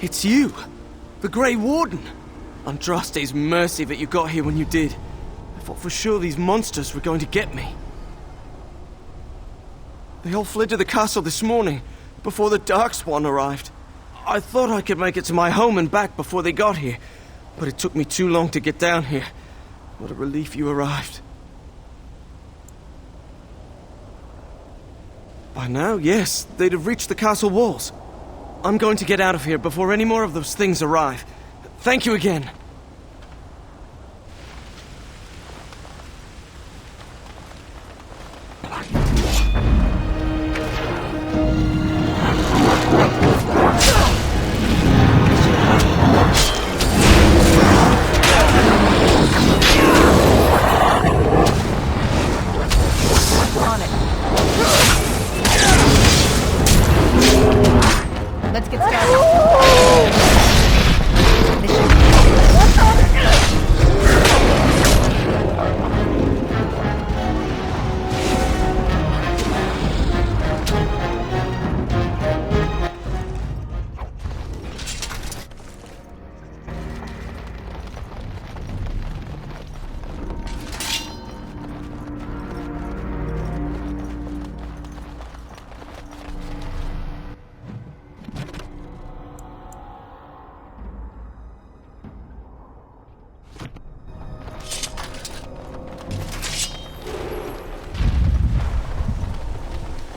It's you! The Grey Warden! Andraste's mercy that you got here when you did. I thought for sure these monsters were going to get me. They all fled to the castle this morning, before the Darkspawn arrived. I thought I could make it to my home and back before they got here, but it took me too long to get down here. What a relief you arrived. By now, yes, they'd have reached the castle walls. I'm going to get out of here before any more of those things arrive. Thank you again. Let's get started.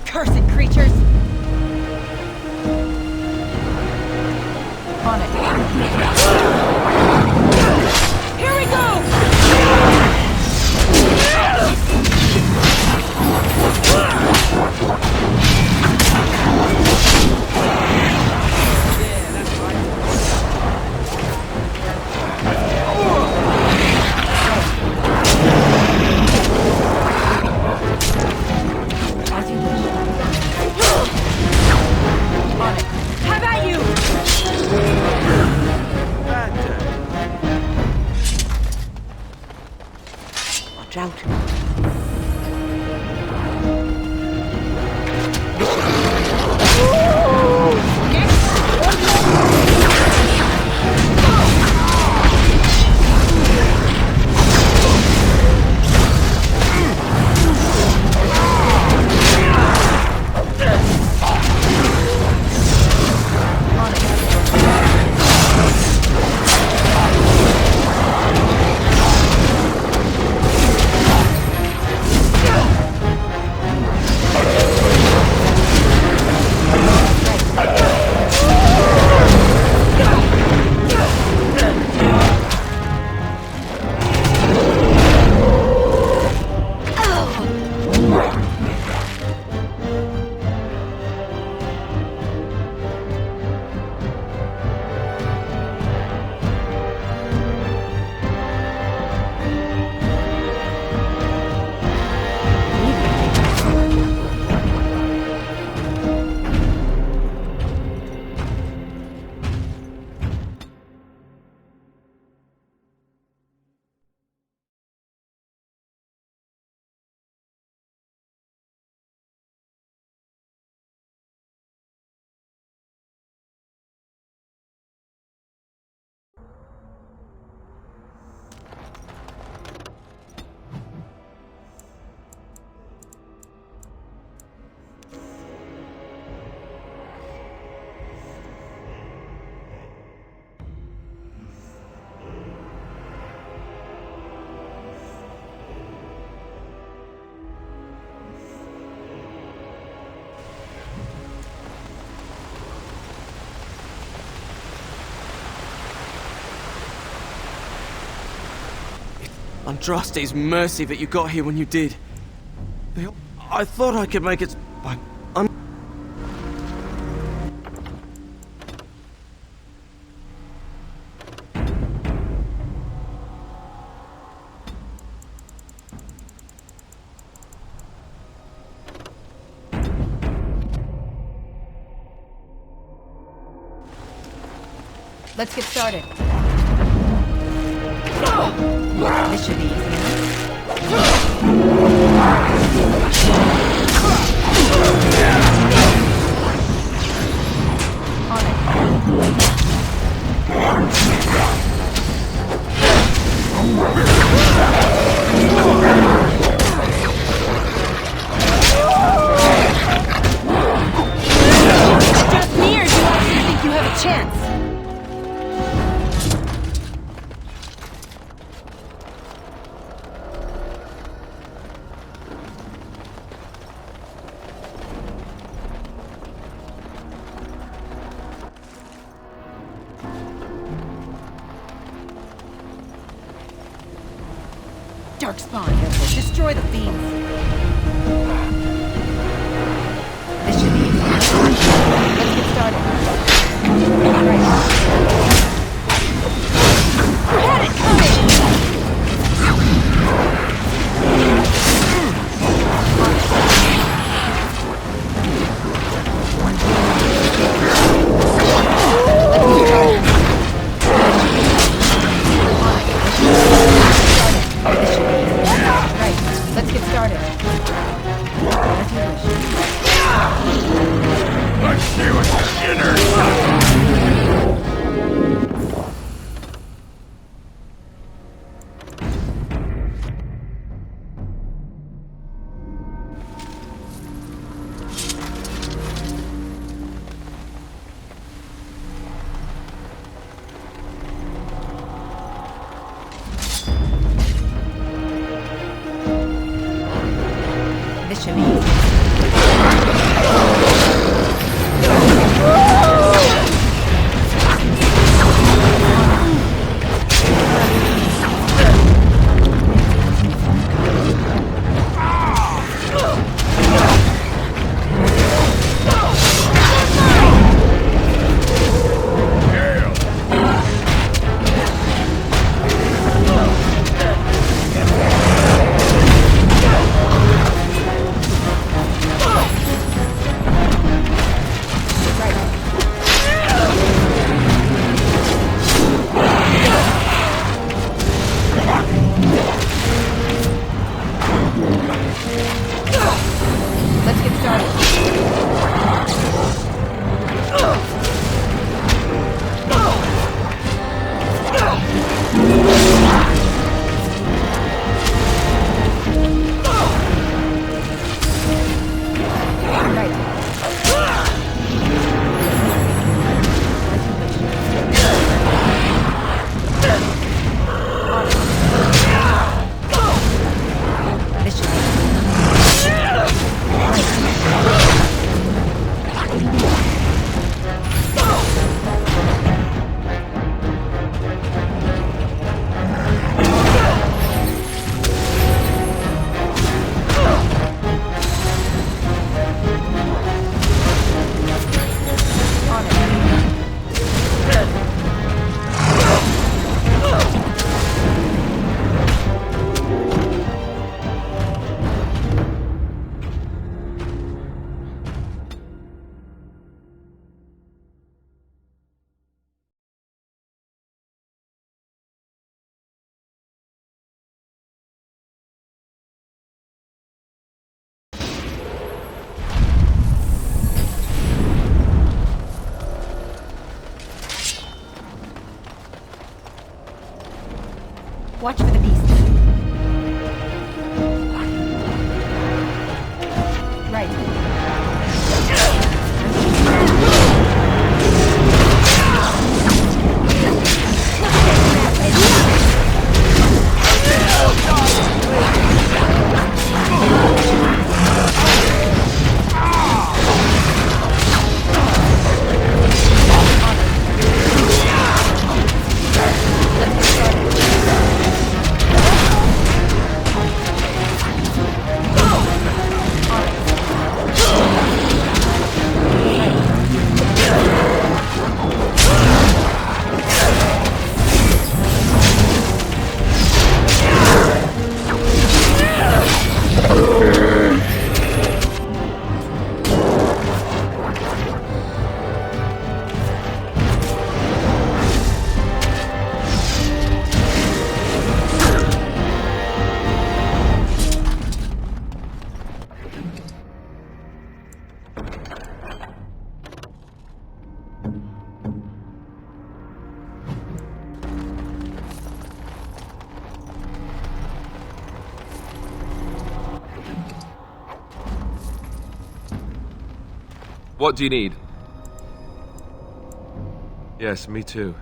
Cursed creatures! On it. Here we go! As you wish. On it. How about you? Watch out. Andraste's mercy that you got here when you did. I thought I could make it, but Let's get started. This should be easy enough. On it. Dark spawn. Destroy the fiends. This should be easy. Let's get started. Right. Had it coming! Let's get started. As you wish. Let's see what sinners This should be easy. Let's get started. Watch for the beast. Right. What do you need? Yes, me too.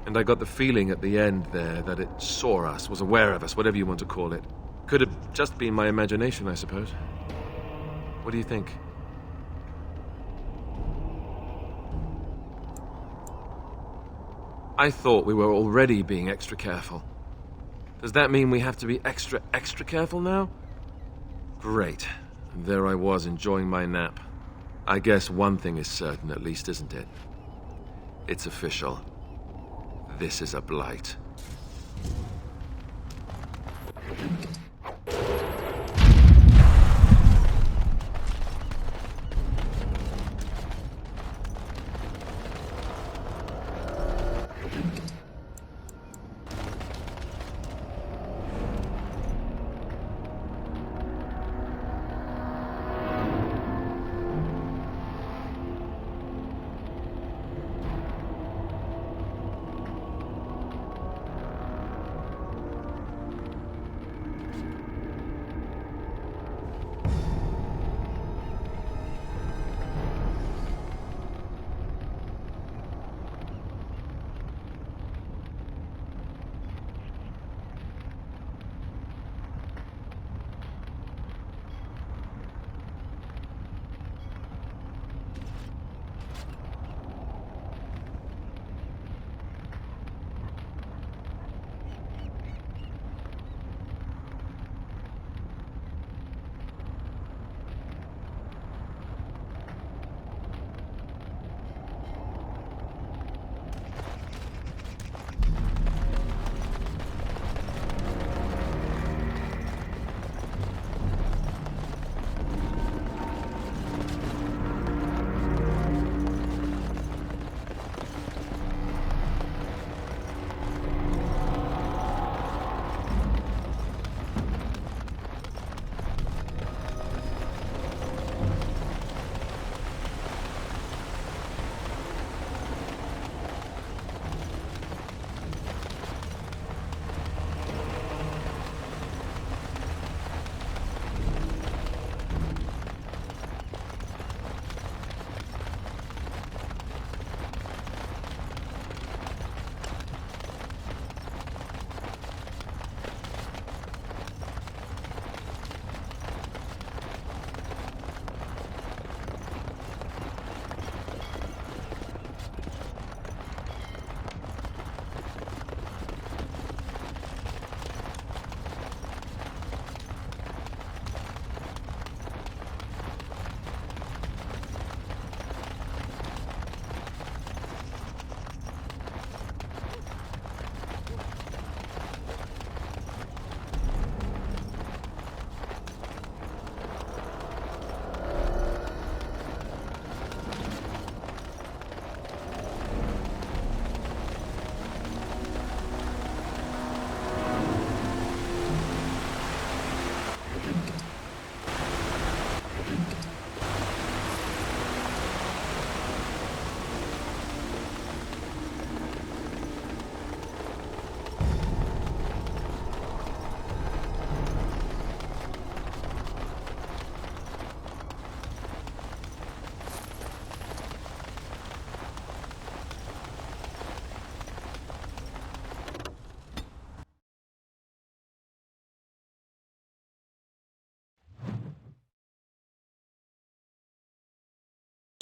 And I got the feeling at the end there that it saw us, was aware of us, whatever you want to call it. Could have just been my imagination, I suppose. What do you think? I thought we were already being extra careful. Does that mean we have to be extra careful now? Great. And there I was, enjoying my nap. I guess one thing is certain, at least, isn't it? It's official. This is a blight.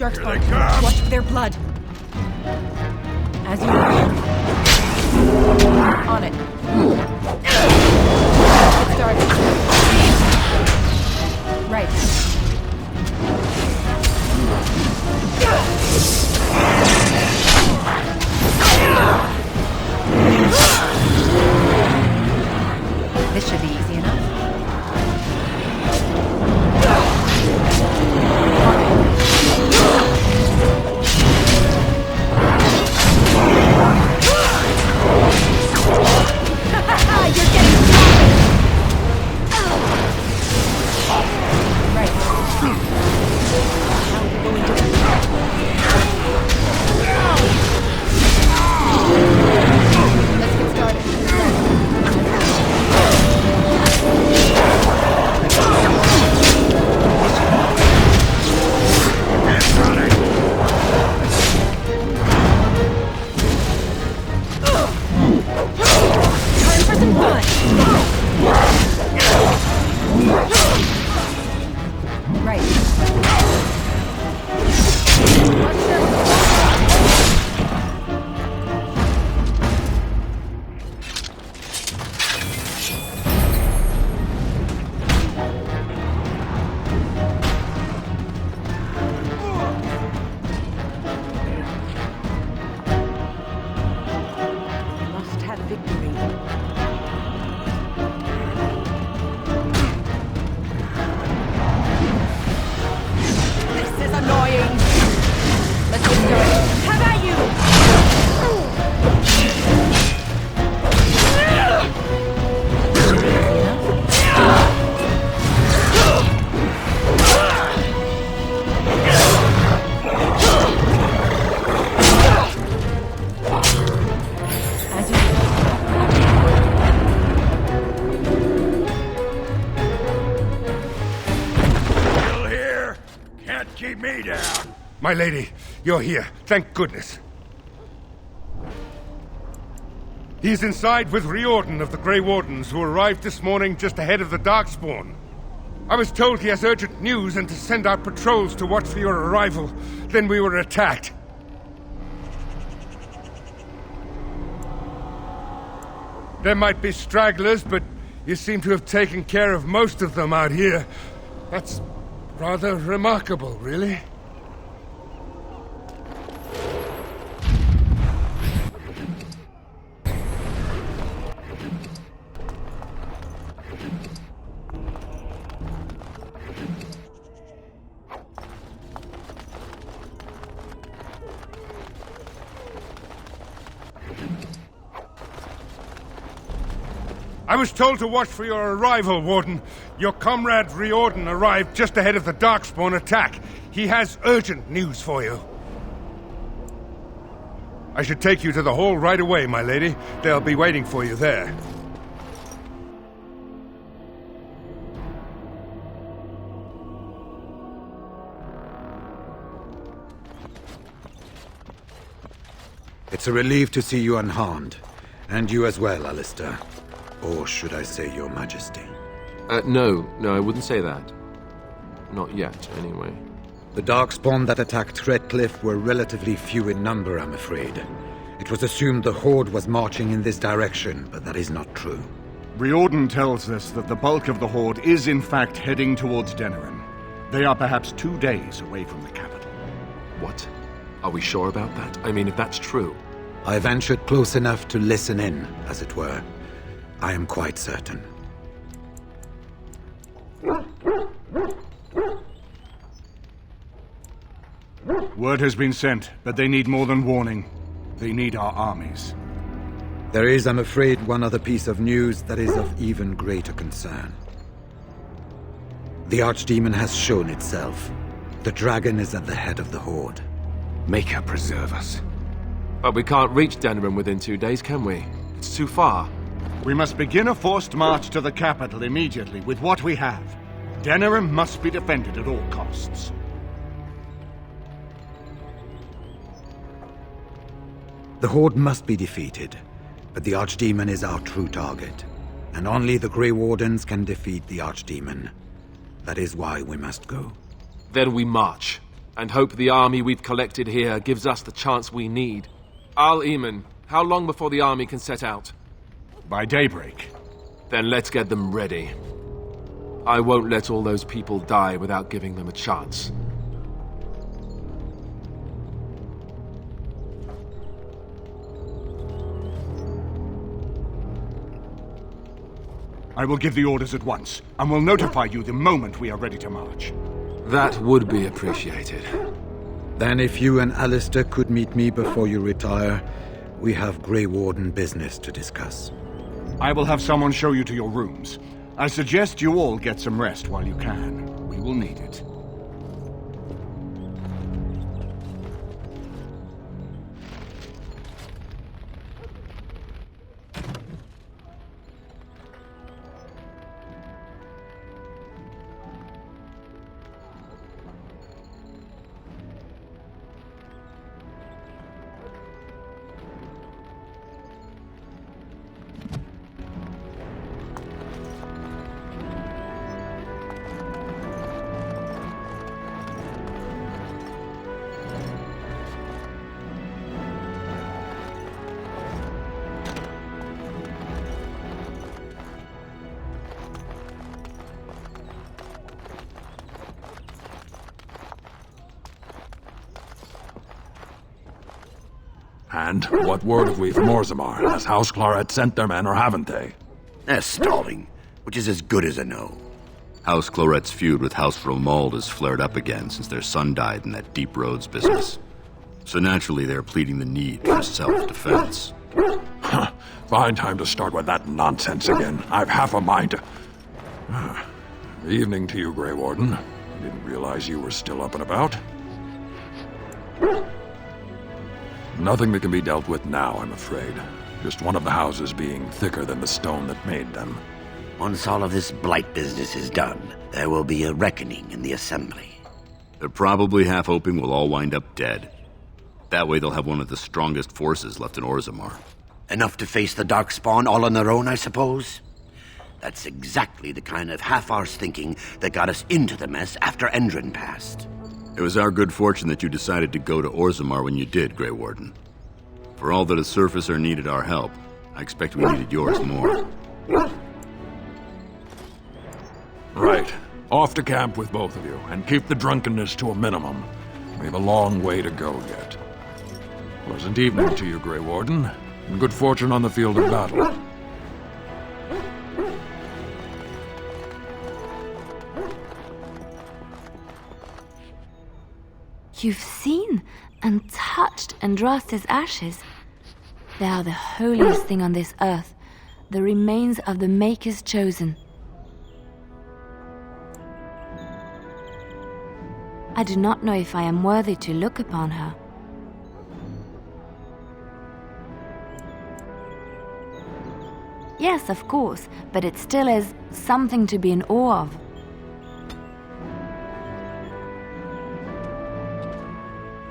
Darkspawn, watch for their blood. As you on it. Get started. Right. This should be easy enough. You're getting keep me down. My lady, you're here. Thank goodness. He's inside with Riordan of the Grey Wardens, who arrived this morning just ahead of the Darkspawn. I was told he has urgent news and to send out patrols to watch for your arrival. Then we were attacked. There might be stragglers, but you seem to have taken care of most of them out here. That's rather remarkable, really. I was told to watch for your arrival, Warden. Your comrade Riordan arrived just ahead of the Darkspawn attack. He has urgent news for you. I should take you to the hall right away, my lady. They'll be waiting for you there. It's a relief to see you unharmed. And you as well, Alistair. Or should I say your majesty? No, I wouldn't say that. Not yet, anyway. The Darkspawn that attacked Redcliffe were relatively few in number, I'm afraid. It was assumed the Horde was marching in this direction, but that is not true. Riordan tells us that the bulk of the Horde is in fact heading towards Denerim. They are perhaps 2 days away from the capital. What? Are we sure about that? I mean, if that's true... I ventured close enough to listen in, as it were. I am quite certain. Word has been sent, but they need more than warning. They need our armies. There is, I'm afraid, one other piece of news that is of even greater concern. The Archdemon has shown itself. The dragon is at the head of the Horde. Make her preserve us. But we can't reach Denerim within 2 days, can we? It's too far. We must begin a forced march to the capital immediately with what we have. Denerim must be defended at all costs. The Horde must be defeated, but the Archdemon is our true target. And only the Grey Wardens can defeat the Archdemon. That is why we must go. Then we march, and hope the army we've collected here gives us the chance we need. Al-Eamon, how long before the army can set out? By daybreak. Then let's get them ready. I won't let all those people die without giving them a chance. I will give the orders at once, and will notify you the moment we are ready to march. That would be appreciated. Then if you and Alistair could meet me before you retire, we have Grey Warden business to discuss. I will have someone show you to your rooms. I suggest you all get some rest while you can. We will need it. And what word have we from Orzammar? Has House Claret sent their men, or haven't they? They're stalling, which is as good as a no. House Claret's feud with House Romald has flared up again since their son died in that Deep Roads business. So naturally they're pleading the need for self-defense. Fine time to start with that nonsense again. I've half a mind to... Evening to you, Grey Warden. Didn't realize you were still up and about. Nothing that can be dealt with now, I'm afraid. Just one of the houses being thicker than the stone that made them. Once all of this blight business is done, there will be a reckoning in the Assembly. They're probably half hoping we'll all wind up dead. That way they'll have one of the strongest forces left in Orzammar. Enough to face the Darkspawn all on their own, I suppose? That's exactly the kind of half-arse thinking that got us into the mess after Endron passed. It was our good fortune that you decided to go to Orzammar when you did, Grey Warden. For all that a surfacer needed our help, I expect we needed yours more. Right. Off to camp with both of you, and keep the drunkenness to a minimum. We have a long way to go yet. Pleasant evening to you, Grey Warden, and good fortune on the field of battle. You've seen and touched Andraste's ashes. They are the holiest thing on this earth, the remains of the Maker's Chosen. I do not know if I am worthy to look upon her. Yes, of course, but it still is something to be in awe of.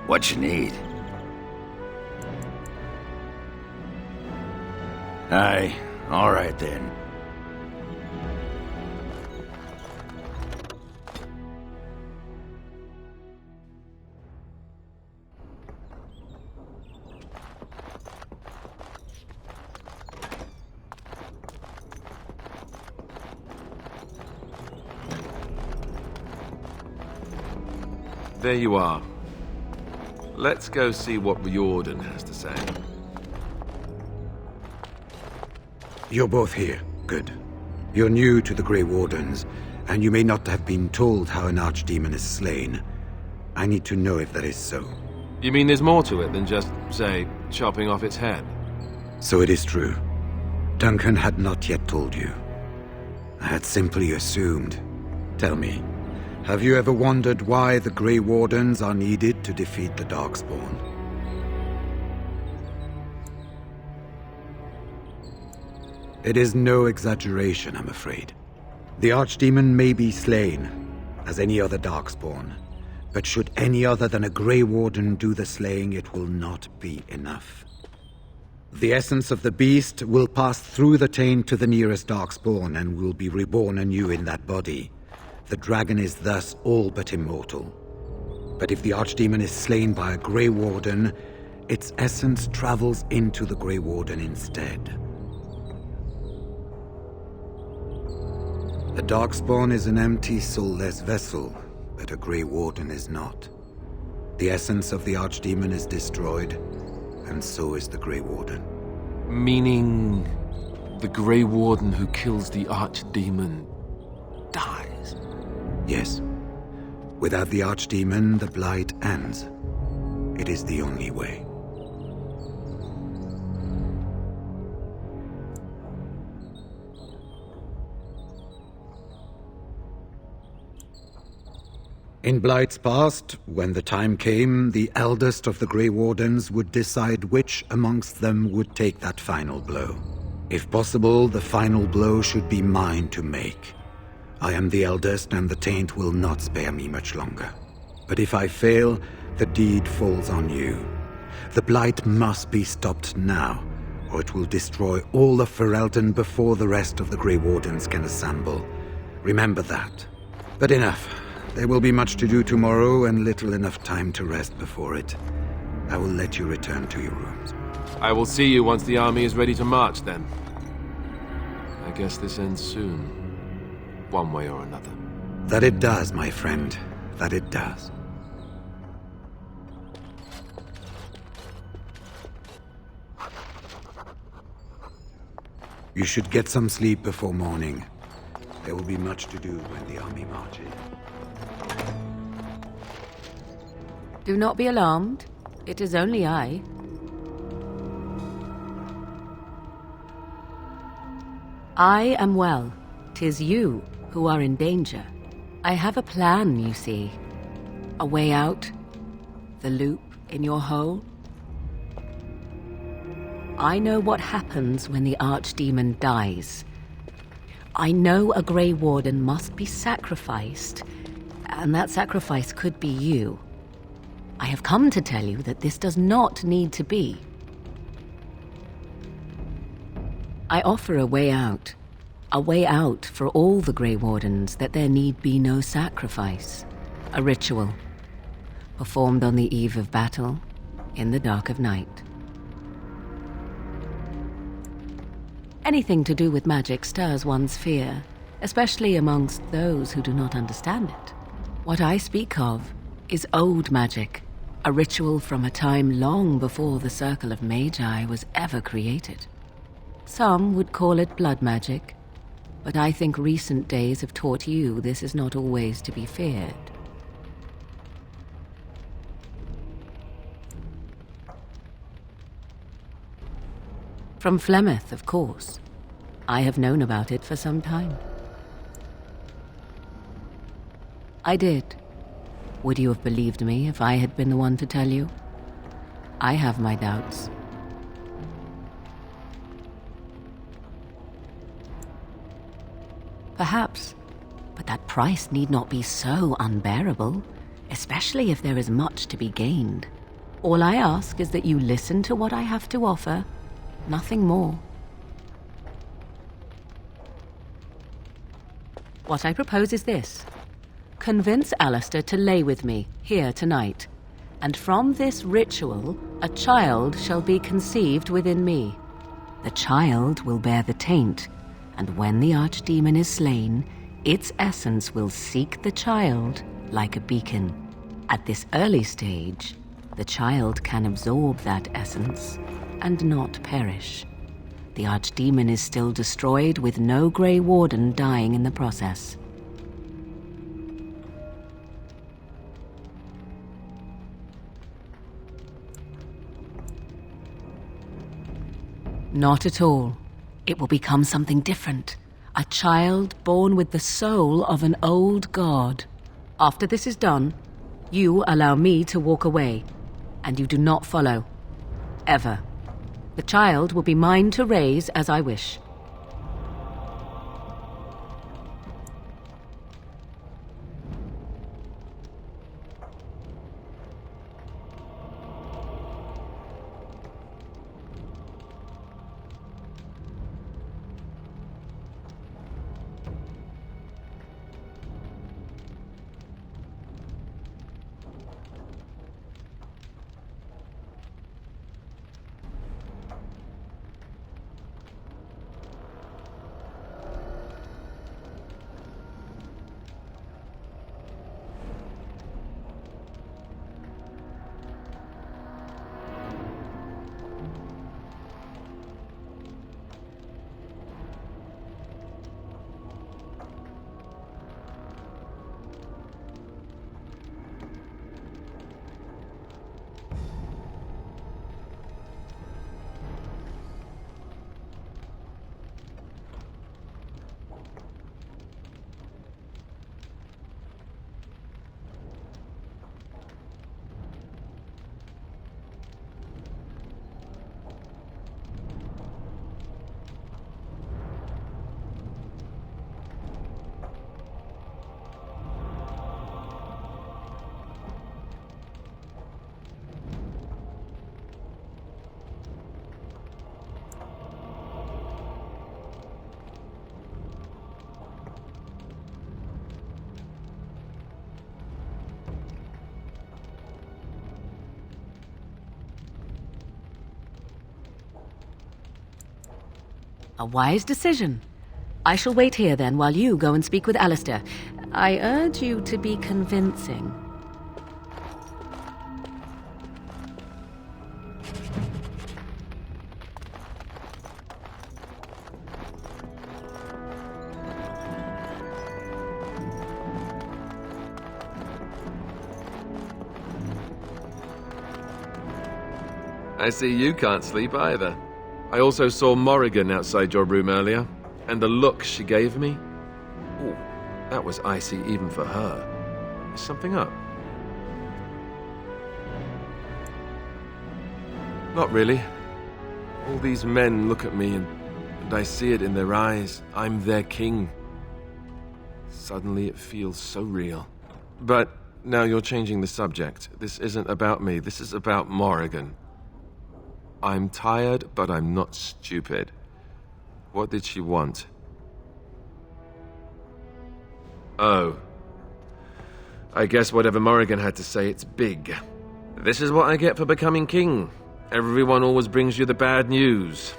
What you need? Aye, all right then. There you are. Let's go see what Riordan has to say. You're both here. Good. You're new to the Grey Wardens, and you may not have been told how an archdemon is slain. I need to know if that is so. You mean there's more to it than just, say, chopping off its head? So it is true. Duncan had not yet told you. I had simply assumed. Tell me, have you ever wondered why the Grey Wardens are needed to defeat the Darkspawn? It is no exaggeration, I'm afraid. The Archdemon may be slain, as any other Darkspawn, but should any other than a Grey Warden do the slaying, it will not be enough. The essence of the beast will pass through the taint to the nearest Darkspawn and will be reborn anew in that body. The dragon is thus all but immortal. But if the Archdemon is slain by a Grey Warden, its essence travels into the Grey Warden instead. A Darkspawn is an empty, soulless vessel, but a Grey Warden is not. The essence of the Archdemon is destroyed, and so is the Grey Warden. Meaning the Grey Warden who kills the Archdemon dies? Yes. Without the Archdemon, the Blight ends. It is the only way. In Blight's past, when the time came, the eldest of the Grey Wardens would decide which amongst them would take that final blow. If possible, the final blow should be mine to make. I am the eldest, and the taint will not spare me much longer. But if I fail, the deed falls on you. The Blight must be stopped now, or it will destroy all of Ferelden before the rest of the Grey Wardens can assemble. Remember that. But enough. There will be much to do tomorrow, and little enough time to rest before it. I will let you return to your rooms. I will see you once the army is ready to march, then. I guess this ends soon. One way or another. That it does, my friend. That it does. You should get some sleep before morning. There will be much to do when the army marches. Do not be alarmed. It is only I. I am well. 'Tis you who are in danger. I have a plan, you see. A way out. The loop in your hole. I know what happens when the Archdemon dies. I know a Grey Warden must be sacrificed, and that sacrifice could be you. I have come to tell you that this does not need to be. I offer a way out for all the Grey Wardens, that there need be no sacrifice. A ritual, performed on the eve of battle, in the dark of night. Anything to do with magic stirs one's fear, especially amongst those who do not understand it. What I speak of is old magic, a ritual from a time long before the Circle of Magi was ever created. Some would call it blood magic, but I think recent days have taught you this is not always to be feared. From Flemeth, of course. I have known about it for some time. I did. Would you have believed me if I had been the one to tell you? I have my doubts. Perhaps, but that price need not be so unbearable, especially if there is much to be gained. All I ask is that you listen to what I have to offer, nothing more. What I propose is this. Convince Alistair to lay with me, here tonight. And from this ritual, a child shall be conceived within me. The child will bear the taint, and when the archdemon is slain, its essence will seek the child like a beacon. At this early stage, the child can absorb that essence and not perish. The archdemon is still destroyed, with no Grey Warden dying in the process. Not at all. It will become something different. A child born with the soul of an old god. After this is done, you allow me to walk away, and you do not follow. Ever. The child will be mine to raise as I wish. A wise decision. I shall wait here then while you go and speak with Alistair. I urge you to be convincing. I see you can't sleep either. I also saw Morrigan outside your room earlier, and the look she gave me. Ooh, that was icy even for her. Is something up? Not really. All these men look at me, and I see it in their eyes. I'm their king. Suddenly it feels so real. But now you're changing the subject. This isn't about me. This is about Morrigan. I'm tired, but I'm not stupid. What did she want? Oh. I guess whatever Morrigan had to say, it's big. This is what I get for becoming king. Everyone always brings you the bad news.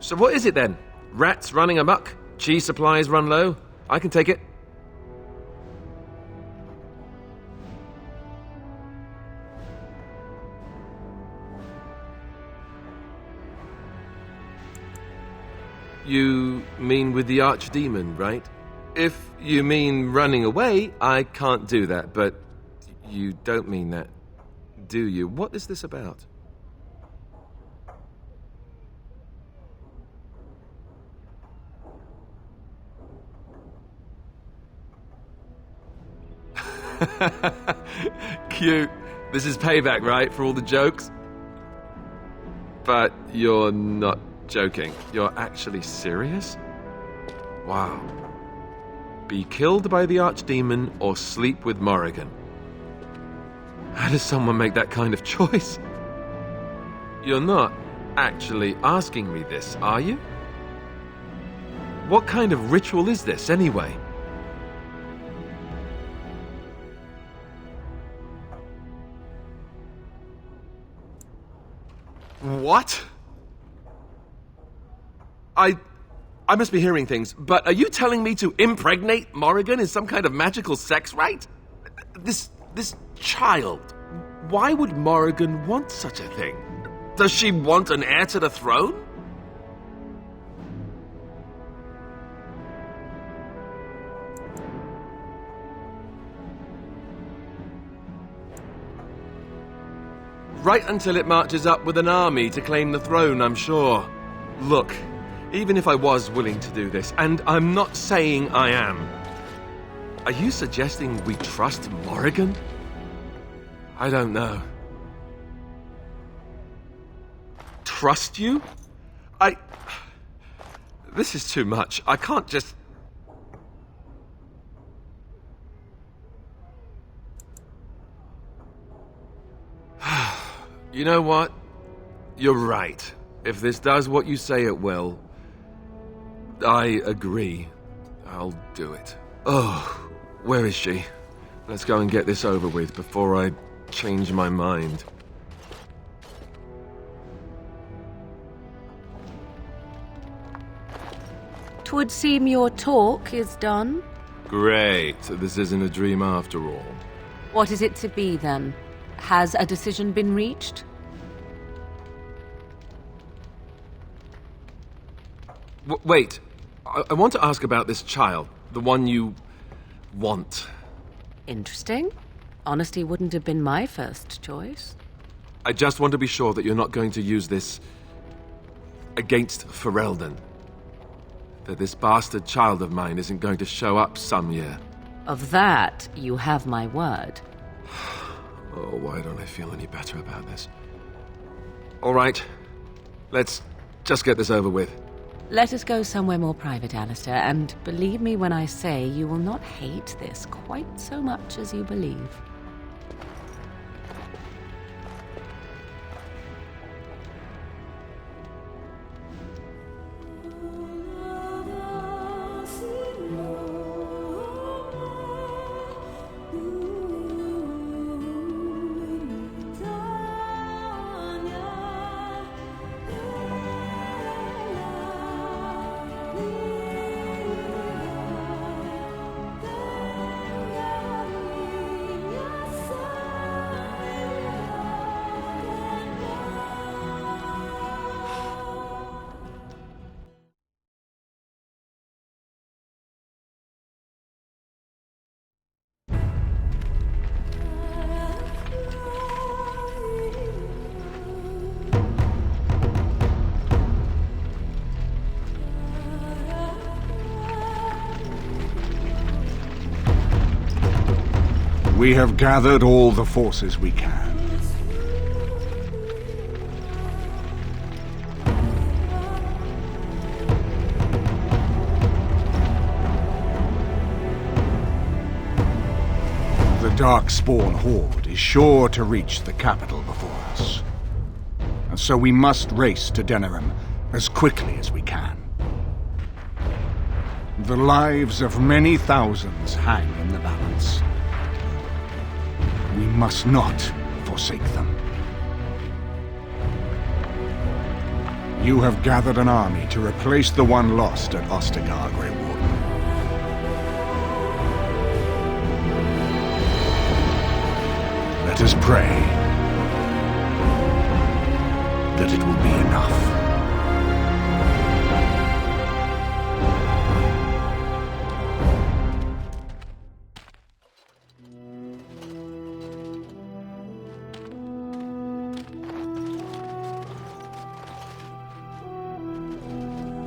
So what is it then? Rats running amok? Cheese supplies run low? I can take it. You mean with the archdemon, right? If you mean running away, I can't do that, but you don't mean that, do you? What is this about? Cute. This is payback, right, for all the jokes? But you're not joking. You're actually serious? Wow. Be killed by the archdemon or sleep with Morrigan. How does someone make that kind of choice? You're not actually asking me this, are you? What kind of ritual is this, anyway? What? I must be hearing things, but are you telling me to impregnate Morrigan is some kind of magical sex rite? This child, why would Morrigan want such a thing? Does she want an heir to the throne? Right until it marches up with an army to claim the throne, I'm sure. Look, even if I was willing to do this, and I'm not saying I am, are you suggesting we trust Morrigan? I don't know. Trust you? This is too much. I can't just... You know what? You're right. If this does what you say it will, I agree. I'll do it. Oh, where is she? Let's go and get this over with before I change my mind. "'Twould seem your talk is done." Great. This isn't a dream after all. What is it to be, then? Has a decision been reached? Wait. I want to ask about this child. The one you... want. Interesting. Honesty wouldn't have been my first choice. I just want to be sure that you're not going to use this... against Ferelden. That this bastard child of mine isn't going to show up some year. Of that, you have my word. Oh, why don't I feel any better about this? All right. Let's just get this over with. Let us go somewhere more private, Alistair, and believe me when I say you will not hate this quite so much as you believe. We have gathered all the forces we can. The Darkspawn horde is sure to reach the capital before us. And so we must race to Denerim as quickly as we can. The lives of many thousands hang in the balance. We must not forsake them. You have gathered an army to replace the one lost at Ostagar, Grey Warden. Let us pray that it will be enough.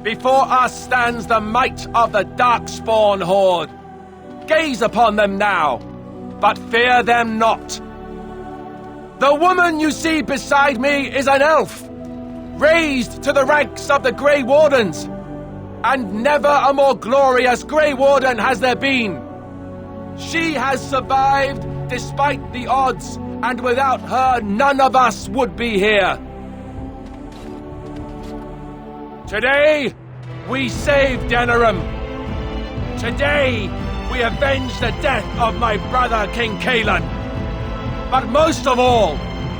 Before us stands the might of the Darkspawn horde. Gaze upon them now, but fear them not. The woman you see beside me is an elf, raised to the ranks of the Grey Wardens, and never a more glorious Grey Warden has there been. She has survived despite the odds, and without her none of us would be here. Today, we save Denerim. Today, we avenge the death of my brother King Kaelan. But most of all,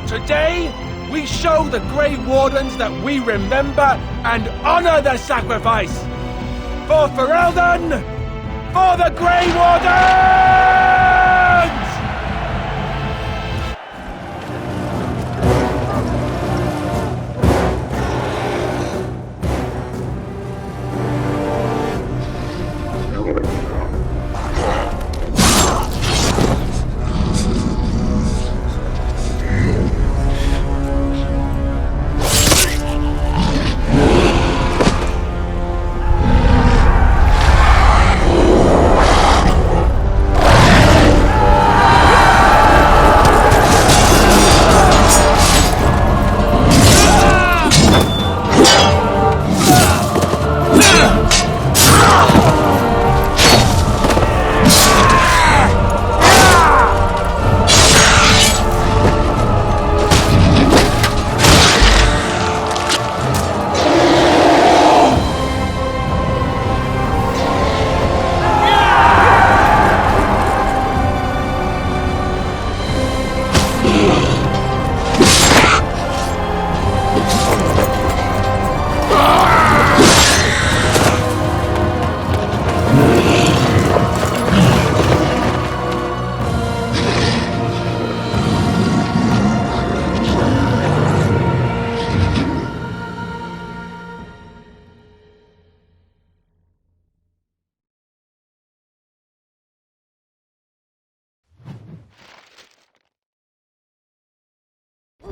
today, we show the Grey Wardens that we remember and honor their sacrifice. For Ferelden, for the Grey Wardens!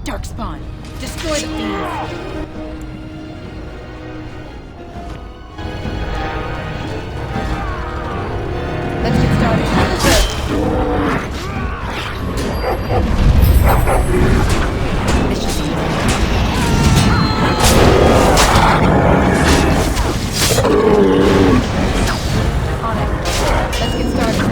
Darkspawn, destroy the fiends. Let's get started. This should be on it. Let's get started.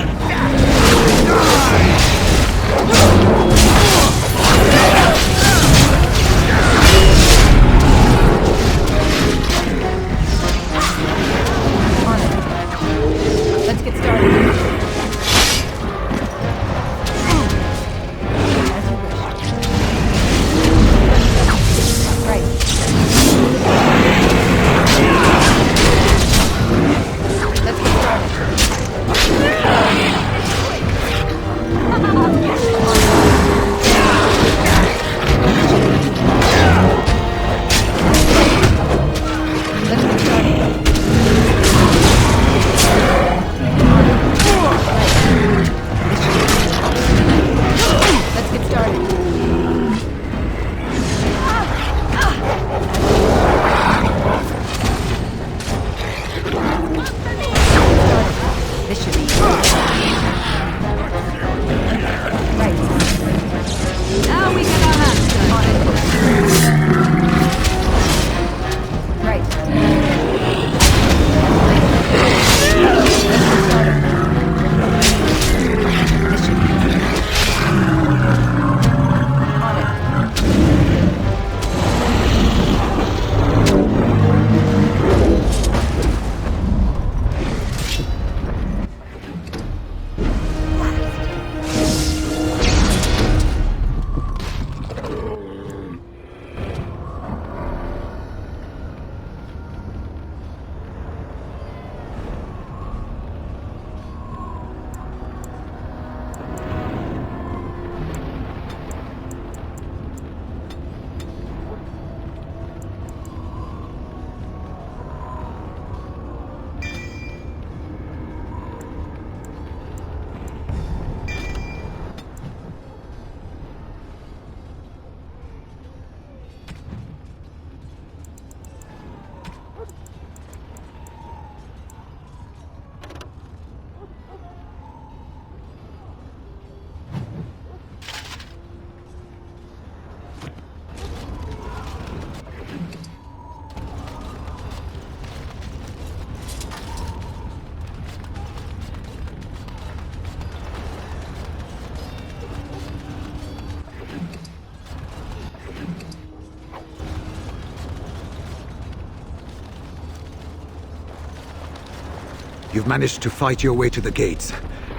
You've managed to fight your way to the gates.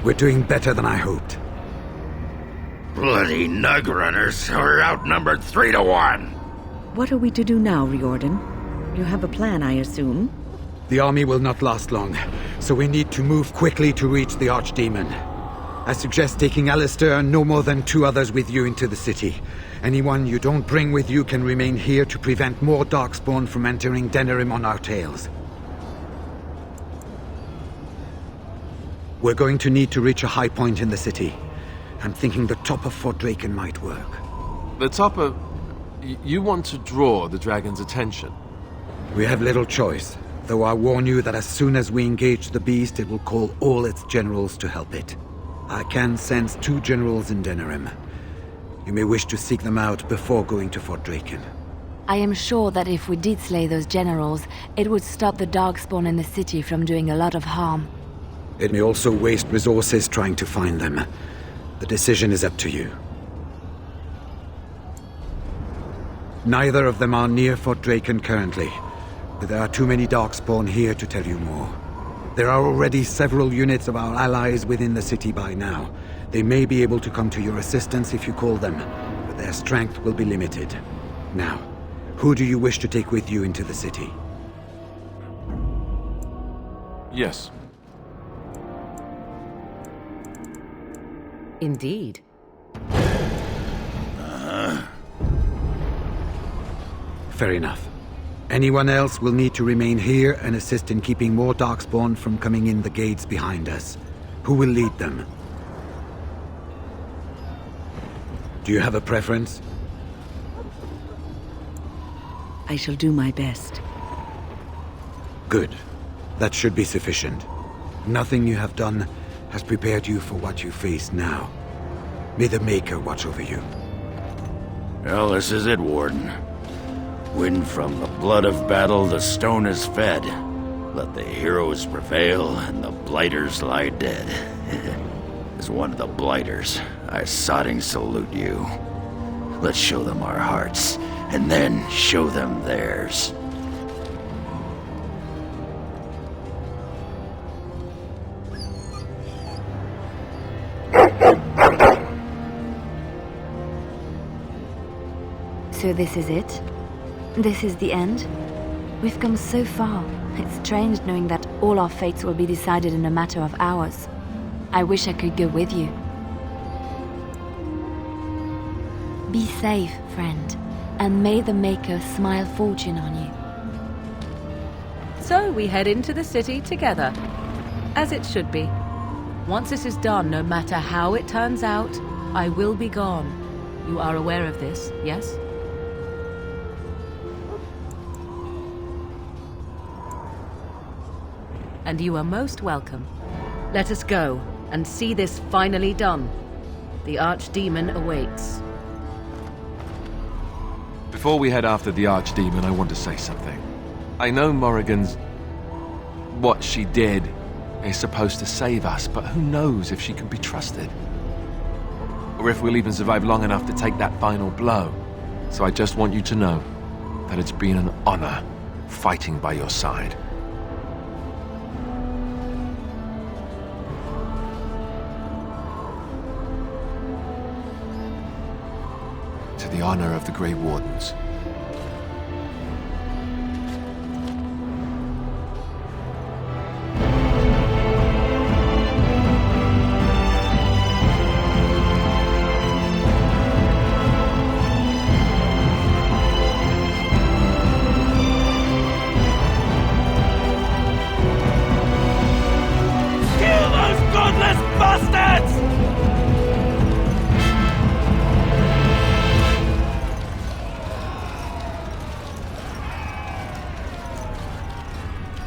We're doing better than I hoped. Bloody nug runners. We're outnumbered 3 to 1. What are we to do now, Riordan? You have a plan, I assume? The army will not last long, so we need to move quickly to reach the Archdemon. I suggest taking Alistair and no more than 2 others with you into the city. Anyone you don't bring with you can remain here to prevent more Darkspawn from entering Denerim on our tails. We're going to need to reach a high point in the city. I'm thinking the top of Fort Draken might work. The top of... You want to draw the dragon's attention? We have little choice, though I warn you that as soon as we engage the beast, it will call all its generals to help it. I can sense 2 generals in Denerim. You may wish to seek them out before going to Fort Draken. I am sure that if we did slay those generals, it would stop the Darkspawn in the city from doing a lot of harm. It may also waste resources trying to find them. The decision is up to you. Neither of them are near Fort Draken currently, but there are too many Darkspawn here to tell you more. There are already several units of our allies within the city by now. They may be able to come to your assistance if you call them, but their strength will be limited. Now, who do you wish to take with you into the city? Yes. Indeed. Fair enough. Anyone else will need to remain here and assist in keeping more Darkspawn from coming in the gates behind us. Who will lead them? Do you have a preference? I shall do my best. Good. That should be sufficient. Nothing you have done has prepared you for what you face now. May the Maker watch over you. Well, this is it, Warden. When from the blood of battle the stone is fed, let the heroes prevail and the blighters lie dead. As one of the blighters, I sodding salute you. Let's show them our hearts, and then show them theirs. So this is it? This is the end? We've come so far. It's strange knowing that all our fates will be decided in a matter of hours. I wish I could go with you. Be safe, friend, and may the Maker smile fortune on you. So we head into the city together, as it should be. Once this is done, no matter how it turns out, I will be gone. You are aware of this, yes? And you are most welcome. Let us go and see this finally done. The Archdemon awaits. Before we head after the Archdemon, I want to say something. I know Morrigan's... what she did is supposed to save us, but who knows if she can be trusted? Or if we'll even survive long enough to take that final blow. So I just want you to know that it's been an honor fighting by your side. To the honor of the Grey Wardens. Kill those godless bastards!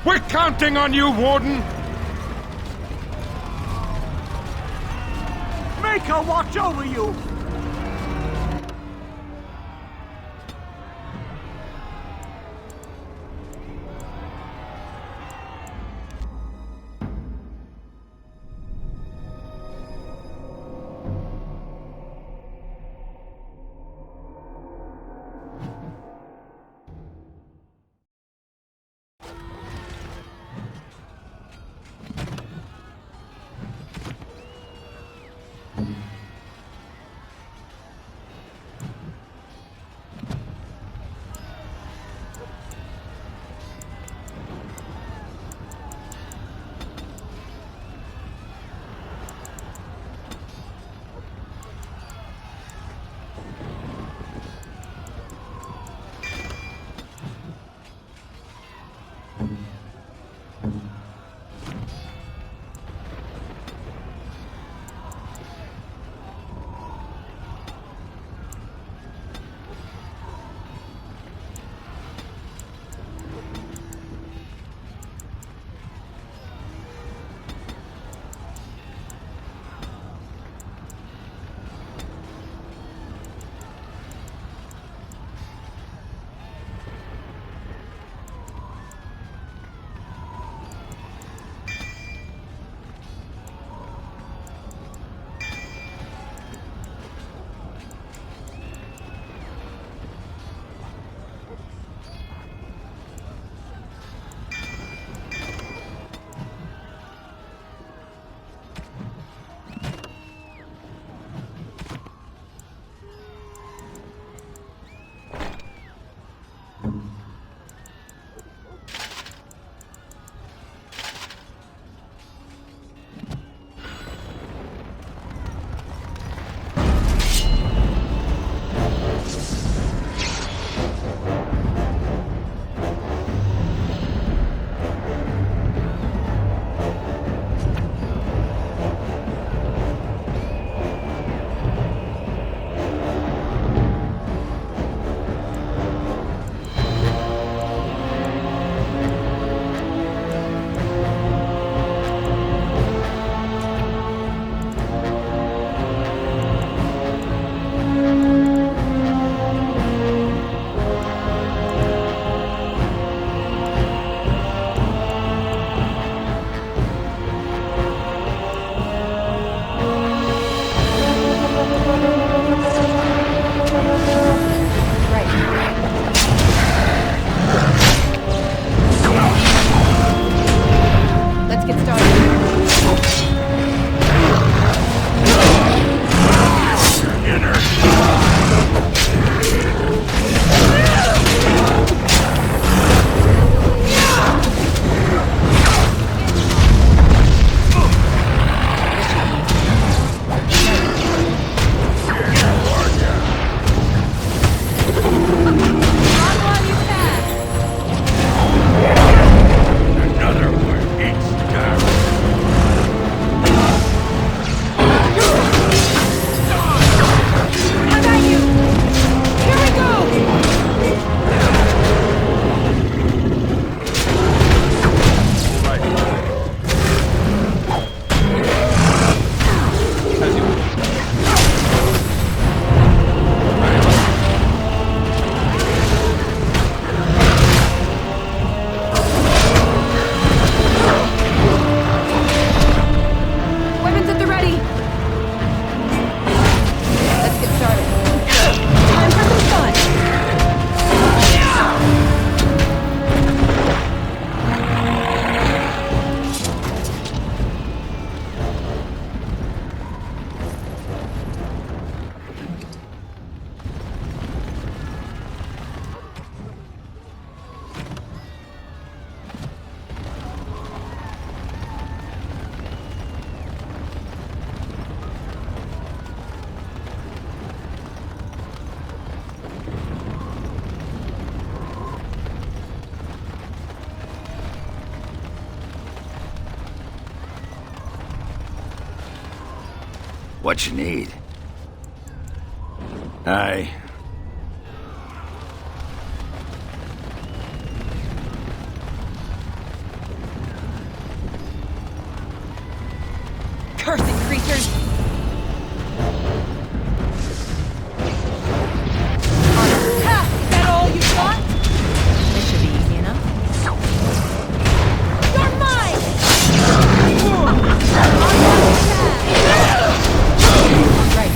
We're counting on you, Warden! Maker, watch over you! What you need? Aye. Cursed creatures! Ha! Is that all you got? This should be easy enough. You're mine! Right.